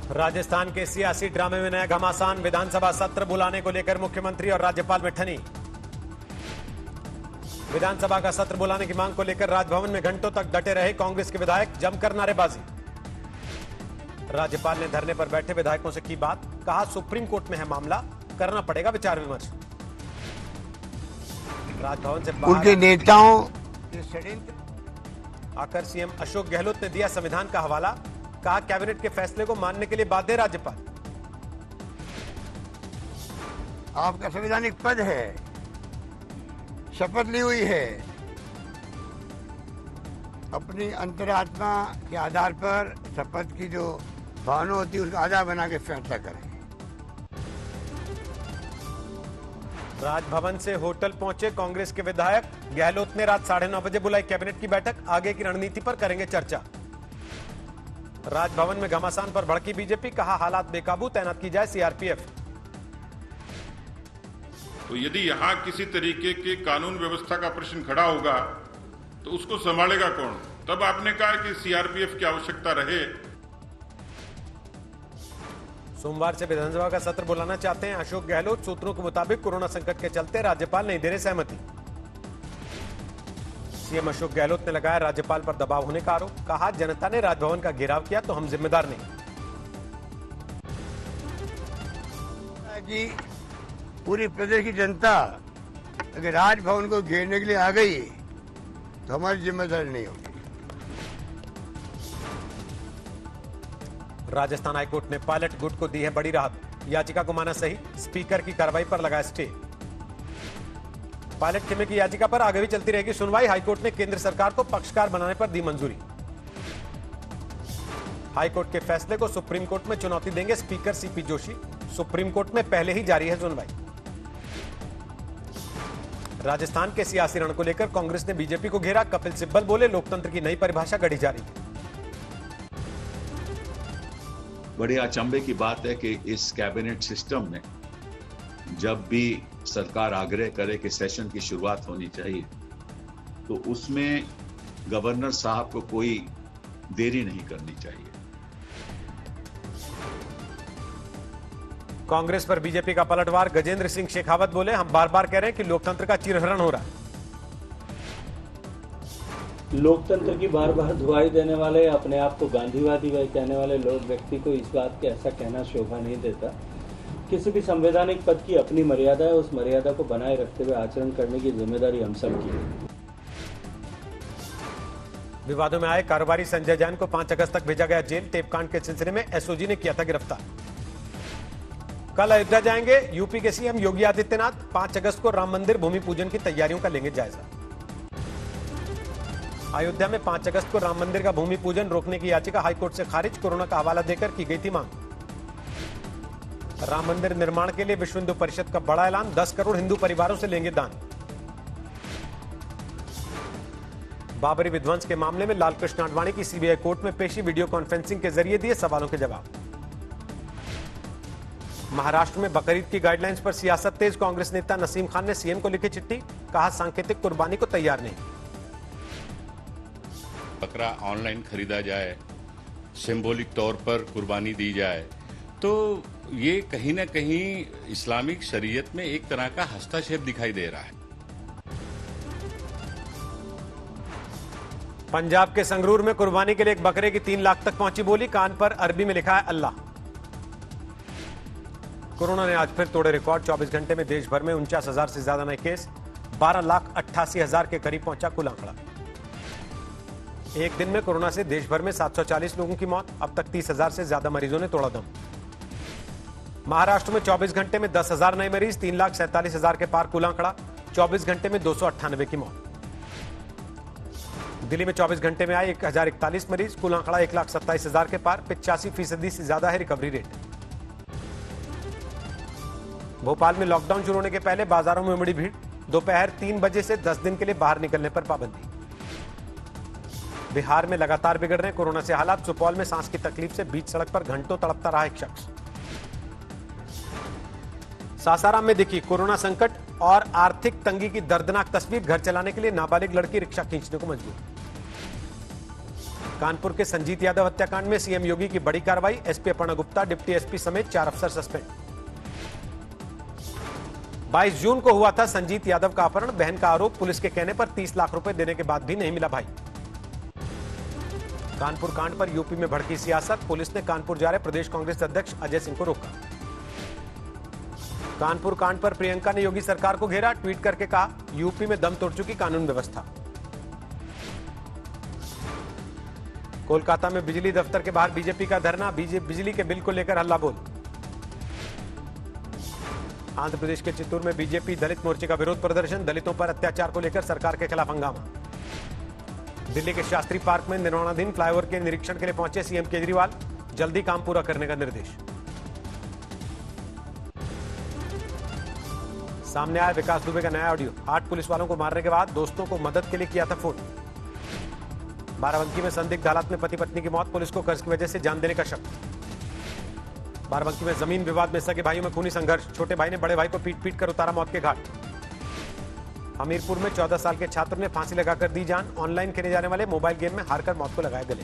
राजस्थान के सियासी ड्रामे में नया घमासान। विधानसभा सत्र बुलाने को लेकर मुख्यमंत्री और राज्यपाल में ठनी। विधानसभा का सत्र बुलाने की मांग को लेकर राजभवन में घंटों तक डटे रहे कांग्रेस के विधायक, जमकर नारेबाजी। राज्यपाल ने धरने पर बैठे विधायकों से की बात, कहा सुप्रीम कोर्ट में है मामला, करना पड़ेगा विचार विमर्श। राजभवन से उनके नेताओं आकर सीएम अशोक गहलोत ने दिया संविधान का हवाला, कहा कैबिनेट के फैसले को मानने के लिए बाध्य राज्यपाल। आपका संवैधानिक पद है, शपथ ली हुई है, अपनी अंतरात्मा के आधार पर शपथ की जो भावना होती है उसका आधार बना के फैसला करें। राजभवन से होटल पहुंचे कांग्रेस के विधायक, गहलोत ने रात 9:30 बजे बुलाई कैबिनेट की बैठक, आगे की रणनीति पर करेंगे चर्चा। राजभवन में घमासान पर भड़की बीजेपी, कहा हालात बेकाबू, तैनात की जाए सीआरपीएफ। तो यदि यहां किसी तरीके के कानून व्यवस्था का प्रश्न खड़ा होगा तो उसको संभालेगा कौन? तब आपने कहा कि सीआरपीएफ की आवश्यकता रहे। सोमवार से विधानसभा का सत्र बुलाना चाहते हैं अशोक गहलोत। सूत्रों के मुताबिक कोरोना संकट के चलते राज्यपाल नहीं दे रहे सहमति। सीएम अशोक गहलोत ने लगाया राज्यपाल पर दबाव होने का आरोप, कहा जनता ने राजभवन का घेराव किया तो हम जिम्मेदार नहीं। कि पूरी प्रदेश की जनता अगर राजभवन को घेरने के लिए आ गई तो हमारी जिम्मेदारी नहीं होगी। राजस्थान हाईकोर्ट ने पायलट गुट को दी है बड़ी राहत, याचिका को माना सही, स्पीकर की कार्रवाई पर लगाया स्टे। पायलट खेमे की याचिका पर आगे भी चलती रहेगी सुनवाई। हाईकोर्ट ने केंद्र सरकार को पक्षकार बनाने पर दी मंजूरी। हाईकोर्ट के फैसले को सुप्रीम कोर्ट में चुनौती देंगे speaker CP Joshi. Supreme court में पहले ही जारी है सुनवाई। राजस्थान के सियासी रण को लेकर कांग्रेस ने बीजेपी को घेरा, कपिल सिब्बल बोले लोकतंत्र की नई परिभाषा गढ़ी जा रही है। बड़े अचंभे की बात है कि इस कैबिनेट सिस्टम में जब भी सरकार आग्रह करे कि सेशन की शुरुआत होनी चाहिए तो उसमें गवर्नर साहब को कोई देरी नहीं करनी चाहिए। कांग्रेस पर बीजेपी का पलटवार, गजेंद्र सिंह शेखावत बोले हम बार बार कह रहे हैं कि लोकतंत्र का चिरहरण हो रहा है। लोकतंत्र की बार बार दुहाई देने वाले, अपने आप को गांधीवादी कहने वाले लोग, व्यक्ति को इस बात के ऐसा कहना शोभा नहीं देता। किसी भी संवैधानिक पद की अपनी मर्यादा है, उस मर्यादा को बनाए रखते हुए आचरण करने की जिम्मेदारी हम सब की है। विवादों में आए कारोबारी संजय जैन को 5 अगस्त तक भेजा गया जेल। टेपकांड के सिलसिले में एसओजी ने किया था गिरफ्तार। कल अयोध्या जाएंगे यूपी के सीएम योगी आदित्यनाथ। 5 अगस्त को राम मंदिर भूमि पूजन की तैयारियों का लेंगे जायजा। अयोध्या में 5 अगस्त को राम मंदिर का भूमि पूजन रोकने की याचिका हाईकोर्ट से खारिज, कोरोना का हवाला देकर की गई थी मांग। राम मंदिर निर्माण के लिए विश्व हिंदू परिषद का बड़ा ऐलान, 10 करोड़ हिंदू परिवारों से लेंगे दान। बाबरी विध्वंस के मामले में लालकृष्ण आडवाणी की सीबीआई कोर्ट में पेशी, वीडियो कॉन्फ्रेंसिंग के जरिए दिए सवालों के जवाब। महाराष्ट्र में बकरीद की गाइडलाइंस पर सियासत तेज, कांग्रेस नेता नसीम खान ने सीएम को लिखी चिट्ठी, कहा सांकेतिक कुर्बानी को तैयार नहीं। बकरा ऑनलाइन खरीदा जाए, सिंबॉलिक तौर पर कुर्बानी दी जाए, तो ये कहीं ना कहीं इस्लामिक शरीयत में एक तरह का हस्तक्षेप दिखाई दे रहा है। पंजाब के संगरूर में कुर्बानी के लिए एक बकरे की 3 लाख तक पहुंची बोली, कान पर अरबी में लिखा है अल्लाह। कोरोना ने आज फिर तोड़े रिकॉर्ड, 24 घंटे में देश भर में 49,000 से ज्यादा नए केस, 12,88,000 के करीब पहुंचा कुल आंकड़ा। एक दिन में कोरोना से देश भर में 740 लोगों की मौत, अब तक 30,000 से ज्यादा मरीजों ने तोड़ा दम। महाराष्ट्र में 24 घंटे में 10,000 नए मरीज, 3,47,000 के पार कुल आंकड़ा, 24 घंटे में 298 की मौत। दिल्ली में 24 घंटे में आए 1,041 मरीज, कुल आंकड़ा 1,27,000 के पार, 85% से ज्यादा है रिकवरी रेट। भोपाल में लॉकडाउन शुरू होने के पहले बाजारों में उमड़ी भीड़, दोपहर 3 बजे से 10 दिन के लिए बाहर निकलने पर पाबंदी। बिहार में लगातार बिगड़ रहे कोरोना से हालात, सुपौल में सांस की तकलीफ से बीच सड़क पर घंटों तड़पता रहा एक शख्स। सासाराम में दिखी कोरोना संकट और आर्थिक तंगी की दर्दनाक तस्वीर, घर चलाने के लिए नाबालिग लड़की रिक्शा खींचने को मजबूर। कानपुर के संजीत यादव हत्याकांड में सीएम योगी की बड़ी कार्रवाई, SP Aparna Gupta, deputy SP समेत 4 अफसर सस्पेंड। 22 जून को हुआ था संजीत यादव का अपहरण, बहन का आरोप, पुलिस के कहने पर 30 लाख रुपए देने के बाद भी नहीं मिला भाई। कानपुर कांड पर यूपी में भड़की सियासत, पुलिस ने कानपुर जा रहे प्रदेश कांग्रेस अध्यक्ष अजय सिंह को रोका। कानपुर कांड पर प्रियंका ने योगी सरकार को घेरा, ट्वीट करके कहा यूपी में दम तोड़ चुकी कानून व्यवस्था। कोलकाता में बिजली दफ्तर के बाहर बीजेपी का धरना, बिजली के बिल को लेकर हल्ला बोल। आंध्र प्रदेश के चित्तूर में बीजेपी दलित मोर्चे का विरोध प्रदर्शन, दलितों पर अत्याचार को लेकर सरकार के खिलाफ हंगामा। दिल्ली के शास्त्री पार्क में निर्माणाधीन फ्लाईओवर के निरीक्षण के लिए पहुंचे सीएम केजरीवाल, जल्दी काम पूरा करने का निर्देश। सामने आया विकास दुबे का नया ऑडियो, 8 पुलिस वालों को मारने के बाद दोस्तों को मदद के लिए किया था फोन। बाराबंकी में संदिग्ध हालात में पति पत्नी की मौत, पुलिस को कर्ज की वजह से जान देने का शक। बाराबंकी में जमीन विवाद में सगे भाइयों में खूनी संघर्ष, छोटे भाई ने बड़े भाई को पीट पीट कर उतारा मौत के घाट। हमीरपुर में 14 साल के छात्र ने फांसी लगाकर दी जान, ऑनलाइन खेले जाने वाले मोबाइल गेम में हारकर मौत को लगाया गले।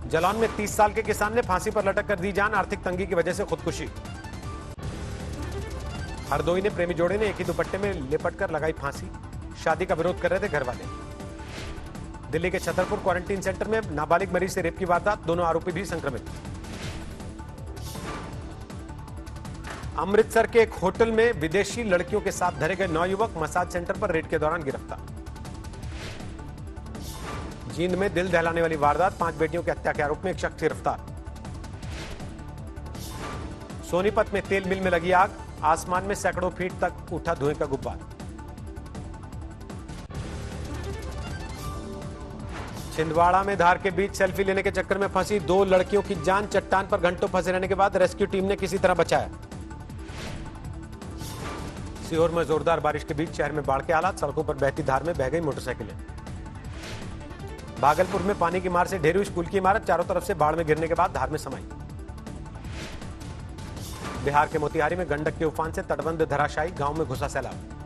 जालौन में 30 साल के किसान ने फांसी पर लटक कर दी जान, आर्थिक तंगी की वजह से खुदकुशी। हरदोई ने प्रेमी जोड़े ने एक ही दुपट्टे में लिपटकर लगाई फांसी, शादी का विरोध कर रहे थे घर वाले। दिल्ली के छतरपुर क्वारंटीन सेंटर में नाबालिग मरीज से रेप की वारदात, दोनों आरोपी भी संक्रमित। अमृतसर के एक होटल में विदेशी लड़कियों के साथ धरे गए 9 युवक, मसाज सेंटर पर रेड के दौरान गिरफ्तार। जींद में दिल दहलाने वाली वारदात, 5 बेटियों की हत्या के आरोप में एक शख्स गिरफ्तार। सोनीपत में तेल मिल में लगी आग, आसमान में सैकड़ों फीट तक उठा धुएं का गुब्बार। छिंदवाड़ा में धार के बीच सेल्फी लेने के चक्कर में फंसी 2 लड़कियों की जान, चट्टान पर घंटों फंसे रहने के बाद रेस्क्यू टीम ने किसी तरह बचाया। सीहोर में जोरदार बारिश के बीच शहर में बाढ़ के हालात, सड़कों पर बहती धार में बह गई मोटरसाइकिलें। भागलपुर में पानी की मार से ढेरी स्कूल की इमारत, चारों तरफ से बाढ़ में गिरने के बाद धार में समाई। बिहार के मोतिहारी में गंडक के उफान से तटबंध धराशायी, गांव में घुसा सैलाब।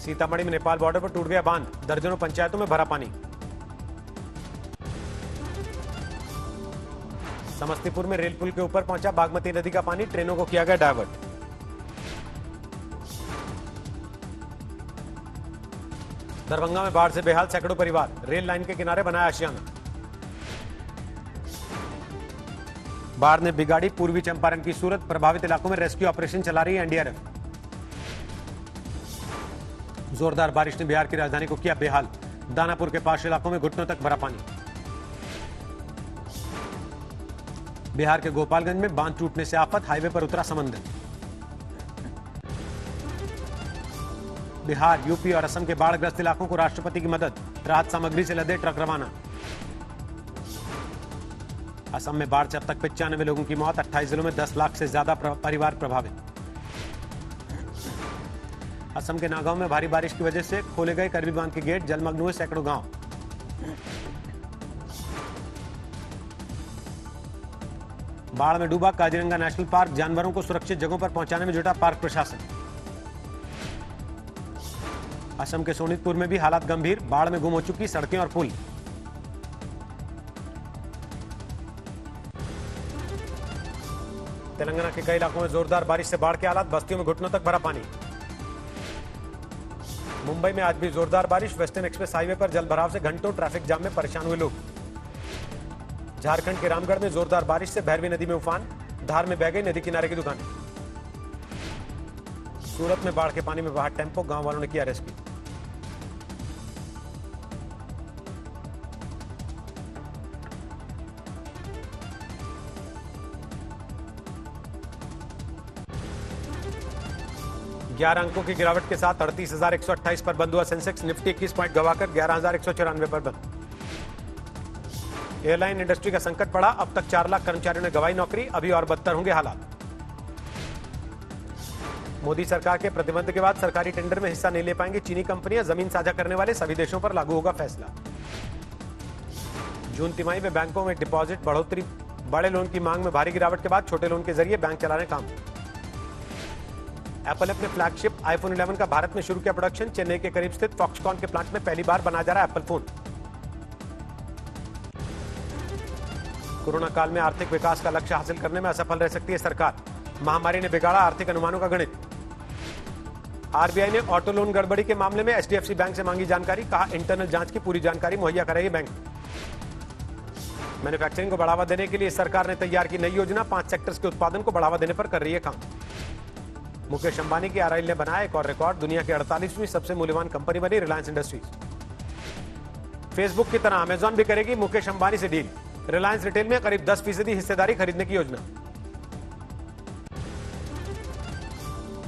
सीतामढ़ी में नेपाल बॉर्डर पर टूट गया बांध, दर्जनों पंचायतों में भरा पानी। समस्तीपुर में रेल पुल के ऊपर पहुंचा बागमती नदी का पानी, ट्रेनों को किया गया डायवर्ट। दरभंगा में बाढ़ से बेहाल सैकड़ों परिवार, रेल लाइन के किनारे बनाया आशियाना। बाढ़ ने बिगाड़ी पूर्वी चंपारण की सूरत, प्रभावित इलाकों में रेस्क्यू ऑपरेशन चला रही है एनडीआरएफ। जोरदार बारिश ने बिहार की राजधानी को किया बेहाल, दानापुर के पास इलाकों में घुटनों तक भरा पानी। बिहार के गोपालगंज में बांध टूटने से आफत, हाईवे पर उतरा समंदर। बिहार, यूपी और असम के बाढ़ग्रस्त इलाकों को राष्ट्रपति की मदद, राहत सामग्री से लदे ट्रक रवाना। असम में बाढ़ से अब तक 95 लोगों की मौत, 28 जिलों में 10 लाख से ज्यादा परिवार प्रभावित। असम के नागांव में भारी बारिश की वजह से खोले गए करबी बांध के गेट, जलमग्न हुए सैकड़ों गांव। बाढ़ में डूबा काजीरंगा नेशनल पार्क, जानवरों को सुरक्षित जगहों पर पहुंचाने में जुटा पार्क प्रशासन। असम के सोनितपुर में भी हालात गंभीर, बाढ़ में गुम हो चुकी सड़कें और पुल। तेलंगाना के कई इलाकों में जोरदार बारिश से बाढ़ के हालात, बस्तियों में घुटनों तक भरा पानी। मुंबई में आज भी जोरदार बारिश, वेस्टर्न एक्सप्रेस हाईवे पर जलभराव से घंटों ट्रैफिक जाम में परेशान हुए लोग। झारखंड के रामगढ़ में जोरदार बारिश से भैरवी नदी में उफान, धार में बह गई नदी किनारे की दुकानें। सूरत में बाढ़ के पानी में बहा टेम्पो, गांव वालों ने किया रेस्क्यू। ग्यारह अंकों की गिरावट के साथ 38,128 पर बंद हुआ सेंसेक्स, निफ्टी 21 पॉइंट गवाकर 11,194 पर बंद। एयरलाइन इंडस्ट्री का संकट पड़ा, अब तक 4 लाख कर्मचारियों ने गंवाई नौकरी, अभी और बदतर होंगे हालात। मोदी सरकार के प्रतिबंध के बाद सरकारी टेंडर में हिस्सा नहीं ले पाएंगी चीनी कंपनियां, जमीन साझा करने वाले सभी देशों पर लागू होगा फैसला। जून तिमाही में बैंकों में डिपॉजिट बढ़ोतरी, बड़े लोन की मांग में भारी गिरावट के बाद छोटे लोन के जरिए बैंक चलाने काम। एप्पल अपने फ्लैगशिप आईफोन 11 का भारत में शुरू किया प्रोडक्शन। चेन्नई के करीब स्थित फॉक्सकॉन के प्लांट में पहली बार बनाया जा रहा है एप्पल फोन। कोरोना काल में आर्थिक विकास का लक्ष्य हासिल करने में असफल रह सकती है सरकार। महामारी ने बिगाड़ा आर्थिक अनुमानों का गणित। आरबीआई ने ऑटो लोन गड़बड़ी के मामले में एचडीएफसी बैंक से मांगी जानकारी। कहा इंटरनल जांच की पूरी जानकारी मुहैया कराएगी बैंक। मैन्युफैक्चरिंग को बढ़ावा देने के लिए सरकार ने तैयार की नई योजना। 5 सेक्टर्स के उत्पादन को बढ़ावा देने पर कर रही है काम। मुकेश अंबानी की आरआईएल ने बनाया एक और रिकॉर्ड। दुनिया की 48वीं सबसे मूल्यवान कंपनी बनी रिलायंस इंडस्ट्रीज। फेसबुक की तरह अमेजॉन भी करेगी मुकेश अंबानी से डील। रिलायंस रिटेल में करीब 10% हिस्सेदारी खरीदने की योजना।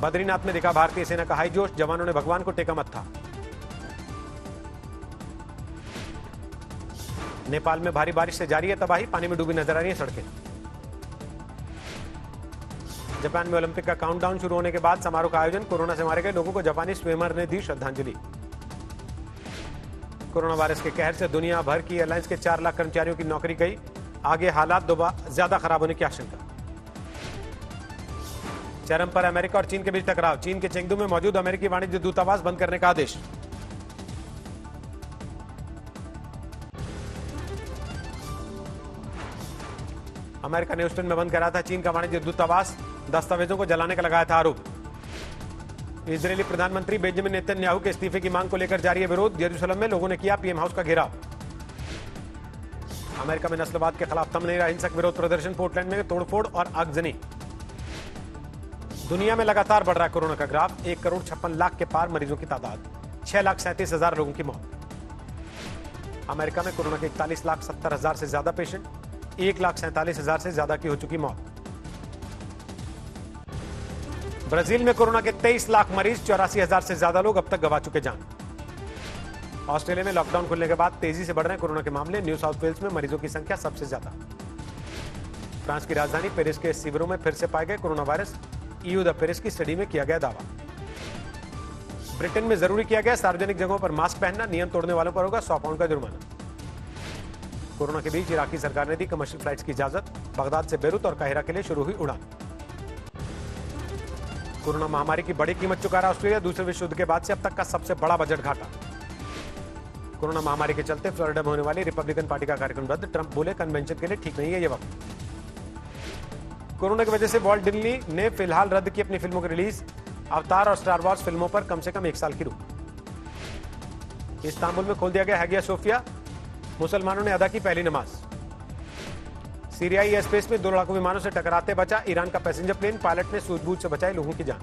बद्रीनाथ में दिखा भारतीय सेना का हाई जोश। जवानों ने भगवान को टेका मत्था। नेपाल में भारी बारिश से जारी है तबाही। पानी में डूबी नजर आ रही है सड़कें। जापान में ओलंपिक का काउंटडाउन शुरू होने के बाद समारोह का आयोजन। कोरोना से मारे गए लोगों को जापानी स्विमर ने दी श्रद्धांजलि। कोरोना वायरस के कहर से दुनिया भर की एयरलाइंस के 4 लाख कर्मचारियों की नौकरी गई। आगे हालात ज्यादा खराब होने की आशंका। चरम पर अमेरिका और चीन के बीच टकराव। चीन के चेंगडू में मौजूद अमेरिकी वाणिज्य दूतावास बंद करने का आदेश। अमेरिका ने ह्यूस्टन में बंद करा था चीन का वाणिज्य दूतावास। दस्तावेजों को जलाने का लगाया था आरोप। इजरायली प्रधानमंत्री बेंजामिन नेतन्याहू के इस्तीफे की मांग को लेकर जारी है विरोध। यरूशलेम में लोगों ने किया पीएम हाउस का घेराव। अमेरिका में नस्लवाद के खिलाफ थम नहीं रहा हिंसक विरोध प्रदर्शन। पोर्टलैंड में तोड़फोड़ और आगजनी। दुनिया में लगातार बढ़ रहा है कोरोना का ग्राफ। 1,56,00,000 के पार मरीजों की तादाद। 6,37,000 लोगों की मौत। अमेरिका में कोरोना के 41,70,000 से ज्यादा पेशेंट। 1,47,000 से ज्यादा की हो चुकी मौत। ब्राजील में कोरोना के 23 लाख मरीज। 84,000 से ज्यादा लोग अब तक गंवा चुके जान। ऑस्ट्रेलिया में लॉकडाउन खुलने के बाद तेजी से बढ़ रहे हैं कोरोना के मामले। न्यू साउथ वेल्स में मरीजों की संख्या सबसे ज्यादा। फ्रांस की राजधानी पेरिस के शिविरों में फिर से पाए गए corona virus. EU the Paris की स्टडी में किया गया दावा। ब्रिटेन में जरूरी किया गया सार्वजनिक जगहों पर मास्क पहनना। नियम तोड़ने वालों पर होगा 100 पाउंड का जुर्माना। कोरोना के बीच इराकी सरकार ने दी कमर्शियल फ्लाइट्स की इजाजत। बगदाद से बेरूत और काहिरा के लिए शुरू हुई उड़ान। कोरोना महामारी की बड़ी कीमत चुका रहा ऑस्ट्रेलिया। दूसरे विश्व युद्ध के बाद से अब तक का सबसे बड़ा बजट घाटा। कोरोना महामारी के चलते फ्लोरिडा में होने वाली रिपब्लिकन पार्टी का कार्यक्रम रद्द। ट्रंप बोले कन्वेंशन के लिए ठीक नहीं है ये वक्त। कोरोना की वजह से वॉल्ट डिज्नी ने फिलहाल रद्द की अपनी फिल्मों की रिलीज। अवतार और स्टार वॉर्स फिल्मों पर कम से कम 1 साल की रोक। इस्तांबुल में खोल दिया गया हैगिया सोफिया। मुसलमानों ने अदा की पहली नमाज। सीरियाई एयरस्पेस में 2 लड़ाकू विमानों से टकराते बचा ईरान का पैसेंजर प्लेन। पायलट ने सूझबूझ से बचाई लोगों की जान।